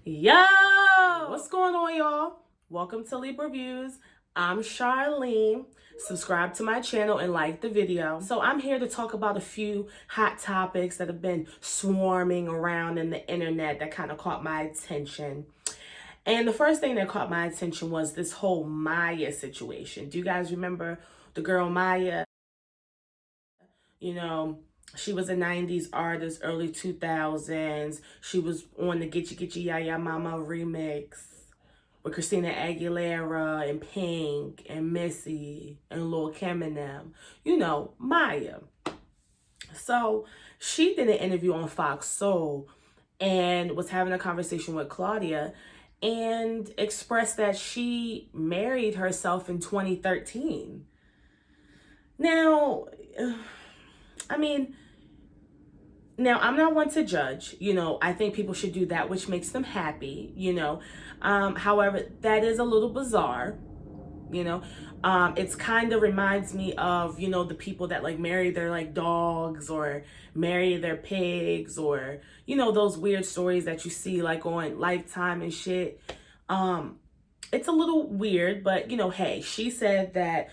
Yo! What's going on, y'all? Welcome to Leap Reviews. I'm Charlene. Subscribe to my channel and like the video. So I'm here to talk about a few hot topics that have been swarming around in the internet that kind of caught my attention. And the first thing that caught my attention was this whole Maya situation. Do you guys remember the girl Maya? You know, she was a 90s artist, early 2000s. She was on the Get Ya Ya Ya Mama remix with Christina Aguilera and Pink and Missy and Lil Kim and them. You know, Maya. So she did an interview on Fox Soul and was having a conversation with Claudia and expressed that she married herself in 2013. Now, I mean, now I'm not one to judge, I think people should do that which makes them happy, however, that is a little bizarre, it's kind of reminds me of, the people that like marry their like dogs or marry their pigs or, those weird stories that you see like on Lifetime and shit. It's a little weird, but hey, she said that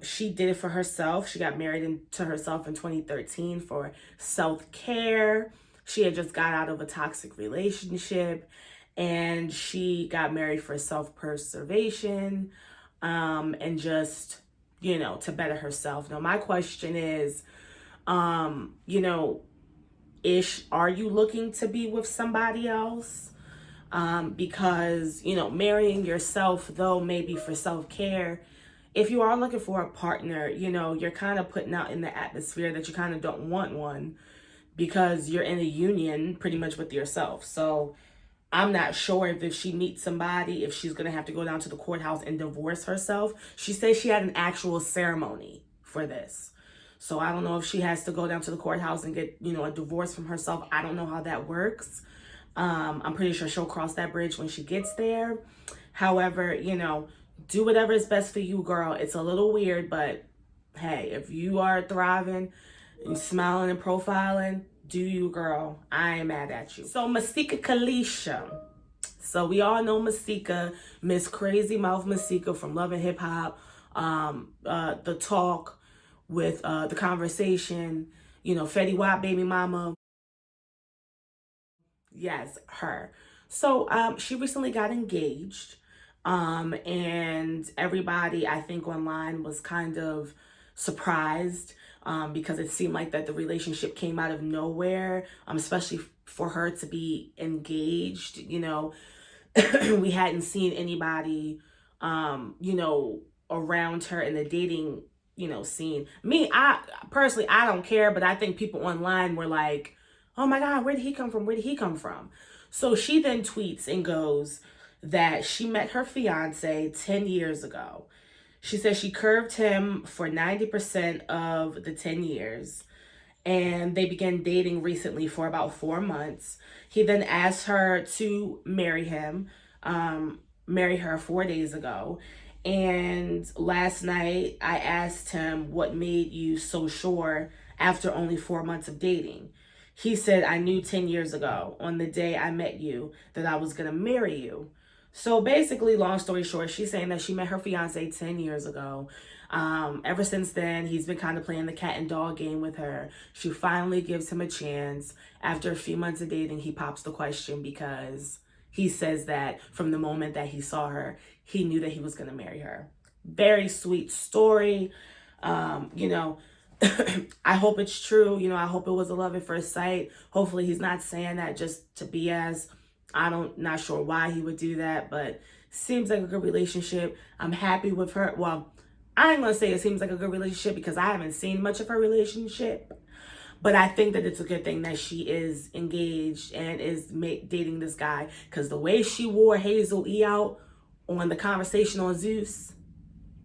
she did it for herself. She got married to herself in 2013 for self-care. She had just got out of a toxic relationship and she got married for self-preservation, and just, to better herself. Now, my question is, are you looking to be with somebody else? Because, marrying yourself, though, maybe for self-care, if you are looking for a partner, you're kind of putting out in the atmosphere that you kind of don't want one because you're in a union pretty much with yourself. So I'm not sure if she meets somebody, if she's going to have to go down to the courthouse and divorce herself. She says she had an actual ceremony for this. So I don't know if she has to go down to the courthouse and get, a divorce from herself. I don't know how that works. I'm pretty sure she'll cross that bridge when she gets there. However, do whatever is best for you, girl. It's a little weird, but hey, if you are thriving and smiling and profiling, do you, girl. I ain't mad at you. So Masika Kalisha. So we all know Masika, Miss Crazy Mouth Masika from Love and Hip Hop, The Talk with The Conversation, Fetty Wap Baby Mama. Yes, her. So she recently got engaged. And everybody, I think, online was kind of surprised because it seemed like that the relationship came out of nowhere, especially for her to be engaged. We hadn't seen anybody, around her in the dating, scene. Me, I personally, I don't care, but I think people online were like, oh my God, where did he come from? Where did he come from? So she then tweets and goes that she met her fiance 10 years ago. She says she curved him for 90% of the 10 years. And they began dating recently for about 4 months. He then asked her to marry him, marry her 4 days ago. And last night I asked him what made you so sure after only 4 months of dating. He said, I knew 10 years ago on the day I met you that I was going to marry you. So basically, long story short, she's saying that she met her fiance 10 years ago. Ever since then, he's been kind of playing the cat and dog game with her. She finally gives him a chance. After a few months of dating, he pops the question because he says that from the moment that he saw her, he knew that he was going to marry her. Very sweet story. I hope it's true. I hope it was a love at first sight. Hopefully he's not saying that just to BS. Not sure why he would do that, but seems like a good relationship. I'm happy with her. Well, I ain't gonna say it seems like a good relationship because I haven't seen much of her relationship, but I think that it's a good thing that she is engaged and is dating this guy because the way she wore Hazel E out on The Conversation on Zeus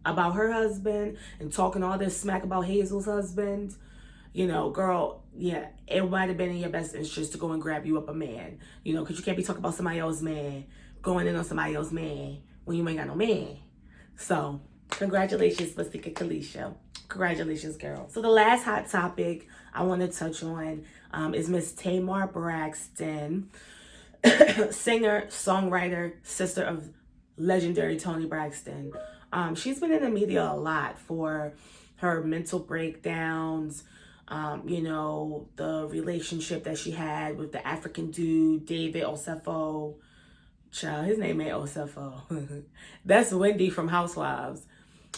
about her husband and talking all this smack about Hazel's husband, girl, yeah, it might have been in your best interest to go and grab you up a man, because you can't be talking about somebody else's man, going in on somebody else's man when you ain't got no man. So, congratulations, Masika Kalisha. Congratulations, girl. So the last hot topic I want to touch on is Miss Tamar Braxton. Singer, songwriter, sister of legendary Toni Braxton. She's been in the media a lot for her mental breakdowns, the relationship that she had with the African dude, David Osefo. Child, his name ain't Osefo. That's Wendy from Housewives.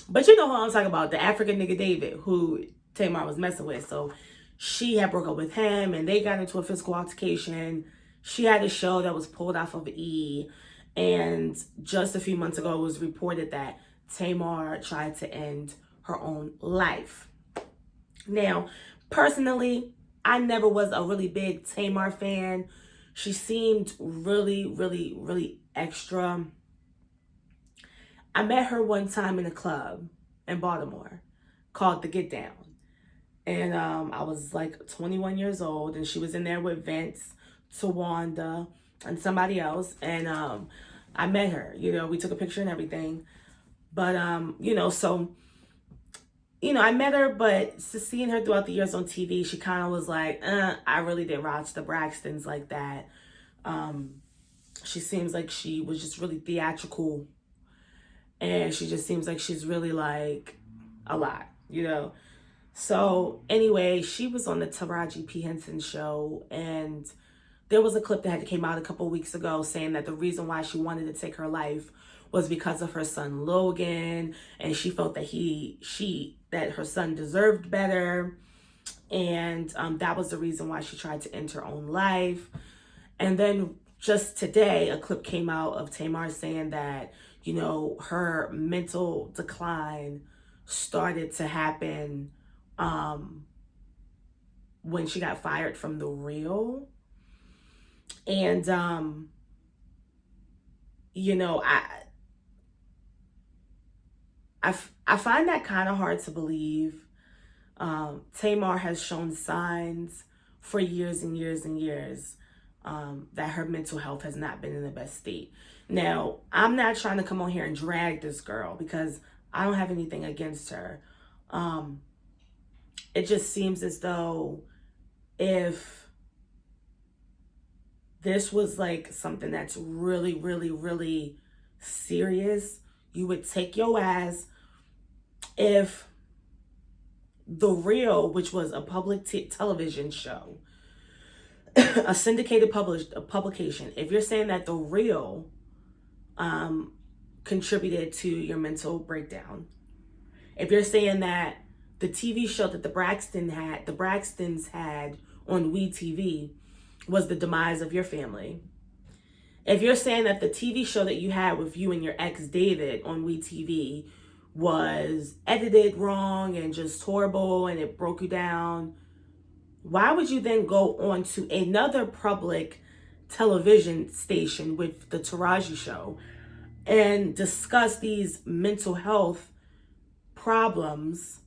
But you know who I'm talking about, the African nigga David, who Tamar was messing with. So she had broke up with him and they got into a physical altercation. She had a show that was pulled off of E! And just a few months ago, it was reported that Tamar tried to end her own life. Now, personally, I never was a really big Tamar fan. She seemed really, really, really extra. I met her one time in a club in Baltimore called The Get Down. And I was like 21 years old, and she was in there with Vince, Tawanda, and somebody else. And I met her, we took a picture and everything. But, I met her, but seeing her throughout the years on TV, she kind of was like, I really didn't watch the Braxtons like that. She seems like she was just really theatrical. And she just seems like she's really like a lot, So anyway, she was on the Taraji P. Henson show, and there was a clip that had came out a couple of weeks ago saying that the reason why she wanted to take her life was because of her son Logan, and she felt that that her son deserved better, and that was the reason why she tried to end her own life. And then just today, a clip came out of Tamar saying that her mental decline started to happen when she got fired from The Real. And I find that kind of hard to believe. Tamar has shown signs for years and years and years that her mental health has not been in the best state. Now, I'm not trying to come on here and drag this girl because I don't have anything against her. It just seems as though if this was like something that's really, really, really serious, you would take your ass. If The Real, which was a public television show, a syndicated publication, if you're saying that The Real contributed to your mental breakdown, if you're saying that the TV show that the Braxtons had on WeTV was the demise of your family, if you're saying that the TV show that you had with you and your ex David on WeTV was edited wrong and just horrible and it broke you down, why would you then go on to another public television station with the Taraji show and discuss these mental health problems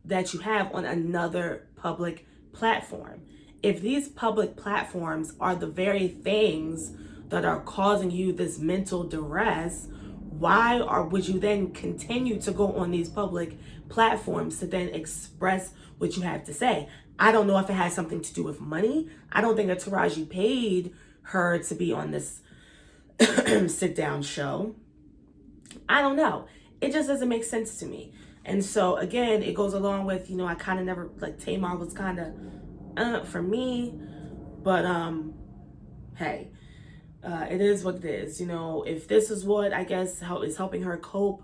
that you have on another public platform? If these public platforms are the very things that are causing you this mental duress, would you then continue to go on these public platforms to then express what you have to say? I don't know if it has something to do with money. I don't think that Taraji paid her to be on this sit down show. I don't know. It just doesn't make sense to me. And so again, it goes along with, I kind of never, like, Tamar was kind of for me, but hey, it is what it is. If this is what I guess is helping her cope,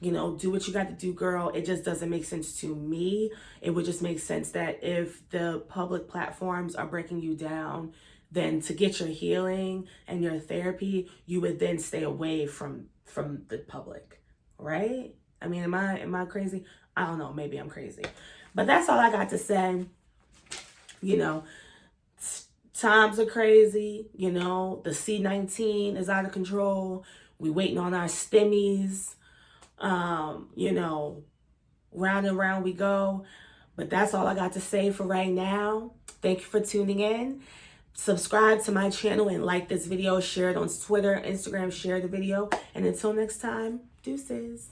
do what you got to do, girl. It just doesn't make sense to me. It would just make sense that if the public platforms are breaking you down, then to get your healing and your therapy, you would then stay away from the public, right? I mean, am I crazy? I don't know. Maybe I'm crazy, but that's all I got to say. Times are crazy. The C-19 is out of control. We waiting on our stimmies. Round and round we go. But that's all I got to say for right now. Thank you for tuning in. Subscribe to my channel and like this video. Share it on Twitter, Instagram. Share the video. And until next time, deuces.